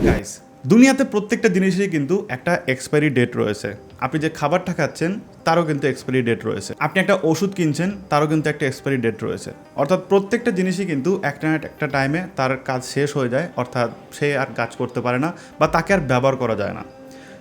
Guys, দুনিয়াতে প্রত্যেকটা জিনিসেরই কিন্তু একটা এক্সপায়ারি ডেট রয়েছে। আপনি যে খাবারটা খাচ্ছেন তারও কিন্তু এক্সপায়ারি ডেট রয়েছে। আপনি একটা ওষুধ কিনছেন তারও কিন্তু একটা এক্সপায়ারি ডেট রয়েছে। অর্থাৎ প্রত্যেকটা জিনিসই কিন্তু একটা না একটা টাইমে তার কাজ শেষ হয়ে যায়, অর্থাৎ সে আর কাজ করতে পারে না বা তাকে আর ব্যবহার করা যায় না।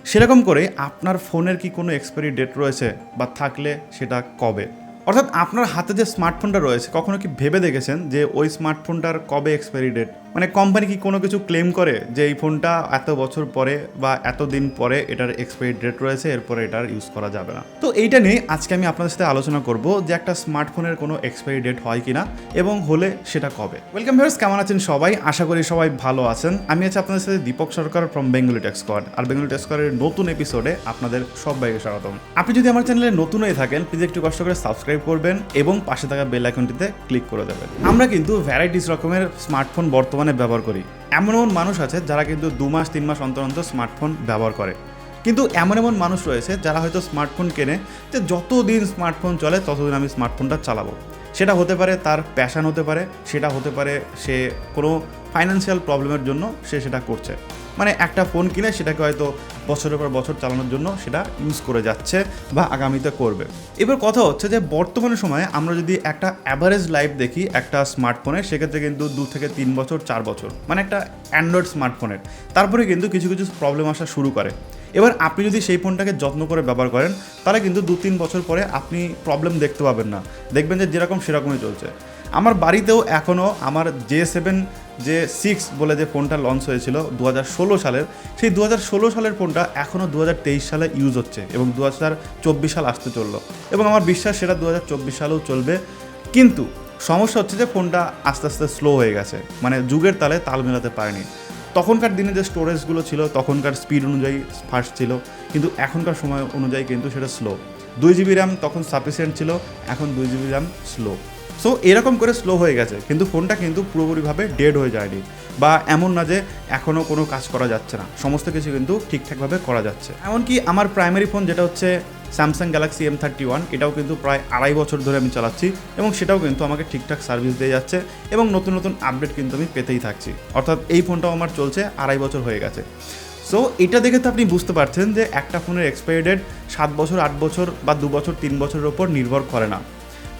সেরকম করে আপনার ফোনের কি কোনো এক্সপায়ারি ডেট রয়েছে, বা থাকলে সেটা কবে? অর্থাৎ আপনার হাতে যে স্মার্টফোনটা রয়েছে, কখনো কি ভেবে দেখেছেন যে ওই স্মার্টফোনটার কবে এক্সপায়ারি ডেট? মানে কোম্পানি কি কোনো কিছু ক্লেম করে যে এই ফোনটা এত বছর পরে বা এত দিন পরে এটার এক্সপায়ারি ডেট রয়েছে, এরপরে এটার ইউজ করা যাবে না? তো এইটা নিয়ে আজকে আমি আপনাদের সাথে আলোচনা করব যে একটা স্মার্টফোনের কোনো এক্সপায়ারি ডেট হয় কিনা, এবং হলে সেটা কবে। ওয়েলকাম ভিউয়ার্স, কেমন আছেন সবাই? আশা করি সবাই ভালো আছেন। আমি আছি আপনাদের সাথে দীপক সরকার ফ্রম বেঙ্গলি টেক্সকোয়াড। আর বেঙ্গলি টেক্সকোয়াডের নতুন এপিসোডে আপনাদের সবাইকে স্বাগতম। আপনি যদি আমার চ্যানেলে নতুন হয়ে থাকেন, প্লিজ একটু কষ্ট করে সাবস্ক্রাইব করবেন এবং পাশে থাকা বেল আইকনটিতে ক্লিক করে দেবেন। আমরা কিন্তু ভ্যারাইটিস রকমের স্মার্টফোন বর্তমানে ব্যবহার করি। এমন এমন মানুষ আছে যারা কিন্তু 2 মাস 3 মাস অন্তর অন্তর স্মার্টফোন ব্যবহার করে। কিন্তু এমন এমন মানুষ রয়েছে যারা হয়তো স্মার্টফোন কেনে যে যতদিন স্মার্টফোন চলে ততদিন আমি স্মার্টফোনটা চালাবো। সেটা হতে পারে তার প্যাশন, হতে পারে সেটা হতে পারে সে কোনো ফাইন্যান্সিয়াল প্রবলেমের জন্য সে সেটা করছে। মানে একটা ফোন কিনে সেটাকে হয়তো বছরের পর বছর চালানোর জন্য সেটা ইউজ করে যাচ্ছে বা আগামীতে করবে। এবার কথা হচ্ছে যে বর্তমানে সময়ে আমরা যদি একটা অ্যাভারেজ লাইফ দেখি একটা স্মার্টফোনের, সেক্ষেত্রে কিন্তু 2 থেকে 3 বছর 4 বছর, মানে একটা অ্যান্ড্রয়েড স্মার্টফোনের তারপরে কিন্তু কিছু কিছু প্রবলেম আসা শুরু করে। এবার আপনি যদি সেই ফোনটাকে যত্ন করে ব্যবহার করেন তাহলে কিন্তু 2-3 বছর পরে আপনি প্রবলেম দেখতে পাবেন না, দেখবেন যে যেরকম সেরকমই চলছে। আমার বাড়িতেও এখনও আমার J6 বলে যে ফোনটা লঞ্চ হয়েছিল 2016 সালের, সেই 2016 সালের ফোনটা এখনও 2023 সালে ইউজ হচ্ছে এবং 2024 সাল আসতে চললো, এবং আমার বিশ্বাস সেটা 2024 সালেও চলবে। কিন্তু সমস্যা হচ্ছে যে ফোনটা আস্তে আস্তে স্লো হয়ে গেছে, মানে যুগের তালে তাল মেলাতে পারেনি। তখনকার দিনে যে স্টোরেজগুলো ছিল তখনকার স্পিড অনুযায়ী ফাস্ট ছিল, কিন্তু এখনকার সময় অনুযায়ী কিন্তু সেটা স্লো। 2 GB র্যাম তখন সাফিসিয়েন্ট ছিল, এখন 2 GB র্যাম স্লো। সো এরকম করে স্লো হয়ে গেছে, কিন্তু ফোনটা কিন্তু পুরোপুরিভাবে ডেড হয়ে যায়নি, বা এমন না যে এখনও কোনো কাজ করা যাচ্ছে না, সমস্ত কিছু কিন্তু ঠিকঠাকভাবে করা যাচ্ছে। এমনকি আমার প্রাইমারি ফোন যেটা হচ্ছে স্যামসাং গ্যালাক্সি M31, এটাও কিন্তু প্রায় 2.5 বছর ধরে আমি চালাচ্ছি, এবং সেটাও কিন্তু আমাকে ঠিকঠাক সার্ভিস দিয়ে যাচ্ছে এবং নতুন নতুন আপডেট কিন্তু আমি পেতেই থাকছি। অর্থাৎ এই ফোনটাও আমার চলছে 2.5 বছর হয়ে গেছে। সো এটা দেখে তো আপনি বুঝতে পারছেন যে একটা ফোনের এক্সপায়ারি ডেট 7 বছর 8 বছর বা 2 বছর 3 বছরের ওপর নির্ভর করে না।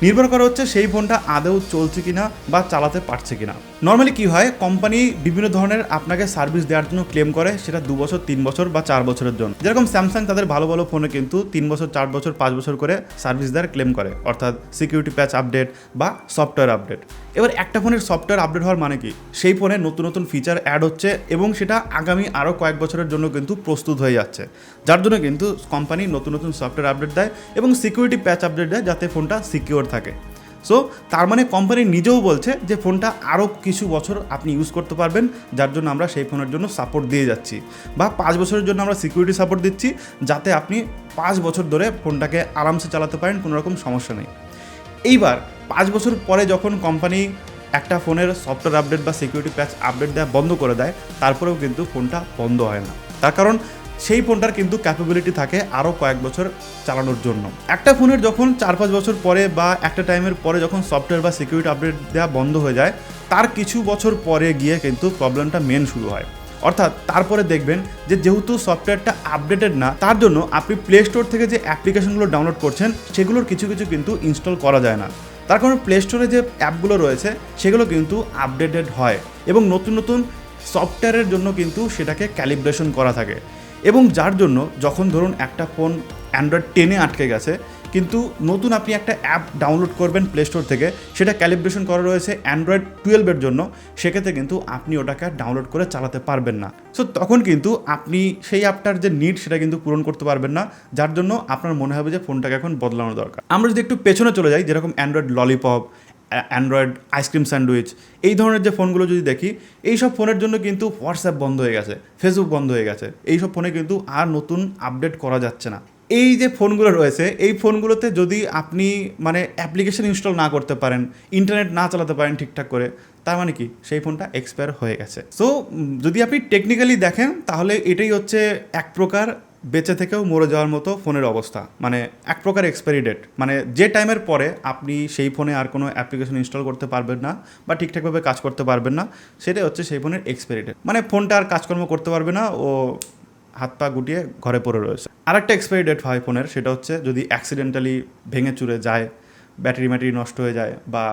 নির্ভর করা হচ্ছে সেই ফোনটা আদৌ চলছে কিনা বা চালাতে পারছে কিনা। নর্মালি কি হয়, কোম্পানি বিভিন্ন ধরনের আপনাকে সার্ভিস দেওয়ার জন্য ক্লেম করে, সেটা 2 বছর 3 বছর বা 4 বছরের জন্য। যেরকম স্যামসাং তাদের ভালো ভালো ফোনে কিন্তু 3 বছর 4 বছর 5 বছর করে সার্ভিস দেওয়ার ক্লেম করে, অর্থাৎ সিকিউরিটি প্যাচ আপডেট বা সফটওয়্যার আপডেট। এবার একটা ফোনের সফটওয়্যার আপডেট হওয়ার মানে কি, সেই ফোনে নতুন নতুন ফিচার অ্যাড হচ্ছে এবং সেটা আগামী আরও কয়েক বছরের জন্য কিন্তু প্রস্তুত হয়ে যাচ্ছে, যার জন্য কিন্তু কোম্পানি নতুন নতুন সফটওয়্যার আপডেট দেয় এবং সিকিউরিটি প্যাচ আপডেট দেয় যাতে ফোনটা সিকিউর থাকে। সো তার মানে কোম্পানি নিজেও বলছে যে ফোনটা আরও কিছু বছর আপনি ইউজ করতে পারবেন, যার জন্য আমরা সেই ফোনের জন্য সাপোর্ট দিয়ে যাচ্ছি, বা 5 বছরের জন্য আমরা সিকিউরিটি সাপোর্ট দিচ্ছি, যাতে আপনি 5 বছর ধরে ফোনটাকে আরামসে চালাতে পারেন, কোনো রকম সমস্যা নেই। এইবার 5 বছর পরে যখন কোম্পানি একটা ফোনের সফটওয়্যার আপডেট বা সিকিউরিটি প্যাচ আপডেট দেওয়া বন্ধ করে দেয়, তারপরেও কিন্তু ফোনটা বন্ধ হয় না, তার কারণ সেই ফোনটার কিন্তু ক্যাপাবিলিটি থাকে আরও কয়েক বছর চালানোর জন্য। একটা ফোনের যখন 4-5 বছর পরে বা একটা টাইমের পরে যখন সফটওয়্যার বা সিকিউরিটি আপডেট দেওয়া বন্ধ হয়ে যায়, তার কিছু বছর পরে গিয়ে কিন্তু প্রবলেমটা মেন শুরু হয়। অর্থাৎ তারপরে দেখবেন যে যেহেতু সফটওয়্যারটা আপডেটেড না, তার জন্য আপনি প্লে স্টোর থেকে যে অ্যাপ্লিকেশনগুলো ডাউনলোড করছেন সেগুলোর কিছু কিছু কিন্তু ইনস্টল করা যায় না, তার কারণ প্লে স্টোরে যে অ্যাপগুলো রয়েছে সেগুলো কিন্তু আপডেটেড হয় এবং নতুন নতুন সফটওয়্যারের জন্য কিন্তু সেটাকে ক্যালিব্রেশন করা থাকে, এবং যার জন্য যখন ধরুন একটা ফোন অ্যান্ড্রয়েড 10-এ আটকে গেছে, কিন্তু নতুন আপনি একটা অ্যাপ ডাউনলোড করবেন প্লে স্টোর থেকে, সেটা ক্যালিব্রেশন করা রয়েছে অ্যান্ড্রয়েড 12-এর জন্য, সেক্ষেত্রে কিন্তু আপনি ওটাকে ডাউনলোড করে চালাতে পারবেন না। সো তখন কিন্তু আপনি সেই অ্যাপটার যে নিড সেটা কিন্তু পূরণ করতে পারবেন না, যার জন্য আপনার মনে হবে যে ফোনটাকে এখন বদলানো দরকার। আমরা যদি একটু পেছনে চলে যাই, যেরকম Android lollipop, Android ice cream sandwich, এই ধরনের যে ফোনগুলো যদি দেখি, এই সব ফোনের জন্য কিন্তু হোয়াটসঅ্যাপ বন্ধ হয়ে গেছে, ফেসবুক বন্ধ হয়ে গেছে, এই সব ফোনে কিন্তু আর নতুন আপডেট করা যাচ্ছে না। এই যে ফোনগুলো রয়েছে, এই ফোনগুলোতে যদি আপনি মানে অ্যাপ্লিকেশন ইনস্টল না করতে পারেন, ইন্টারনেট না চালাতে পারেন ঠিকঠাক করে, তার মানে কি সেই ফোনটা এক্সপায়ার হয়ে গেছে। সো যদি আপনি টেকনিক্যালি দেখেন তাহলে এটাই হচ্ছে এক প্রকার বেঁচে থেকেও মরে যাওয়ার মতো ফোনের অবস্থা, মানে এক প্রকার এক্সপায়ারি ডেট, মানে যে টাইমের পরে আপনি সেই ফোনে আর কোনো অ্যাপ্লিকেশন ইনস্টল করতে পারবেন না বা ঠিকঠাকভাবে কাজ করতে পারবেন না, সেটাই হচ্ছে সেই ফোনের এক্সপায়ারি ডেট। মানে ফোনটা আর কাজকর্ম করতে পারবে না, ও হাত পা গুটিয়ে ঘরে পড়ে রয়েছে। আর একটা এক্সপায়ারি ডেট হয় ফোনের, সেটা হচ্ছে যদি অ্যাক্সিডেন্টালি ভেঙে চুরে যায়, ব্যাটারি নষ্ট হয়ে যায় বা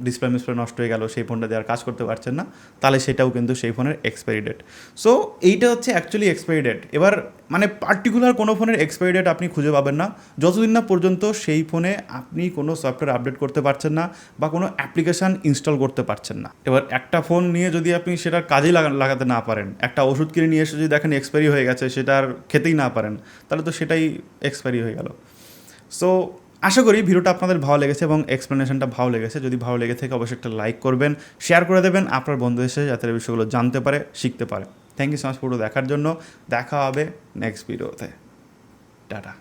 ডিসপ্লে নষ্ট হয়ে গেল, সেই ফোনটা দিয়ে আর কাজ করতে পারছেন না, তাহলে সেটাও কিন্তু সেই ফোনের এক্সপায়ারি ডেট। সো এইটা হচ্ছে অ্যাকচুয়ালি এক্সপায়ারি ডেট। এবার মানে পার্টিকুলার কোনো ফোনের এক্সপায়ারি ডেট আপনি খুঁজে পাবেন না যতদিন না পর্যন্ত সেই ফোনে আপনি কোনো সফটওয়্যার আপডেট করতে পারছেন না বা কোনো অ্যাপ্লিকেশান ইনস্টল করতে পারছেন না। এবার একটা ফোন নিয়ে যদি আপনি সেটার কাজেই লাগাতে না পারেন, একটা ওষুধ কিনে নিয়ে এসে যদি দেখেন এক্সপায়ারি হয়ে গেছে, সেটা আর খেতেই না পারেন, তাহলে তো সেটাই এক্সপায়ারি হয়ে গেল। সো আশা করি ভিডিওটা আপনাদের ভালো লেগেছে এবং এক্সপ্লেনেশনটা ভালো লেগেছে। যদি ভালো লেগে থাকে অবশ্যই একটা লাইক করবেন, শেয়ার করে দেবেন আপনার বন্ধুদের সাথে, যাতে এই বিষয়গুলো জানতে পারে, শিখতে পারে। থ্যাংক ইউ সো মাচ পুরো দেখার জন্য। দেখা হবে নেক্সট ভিডিওতে। টাটা।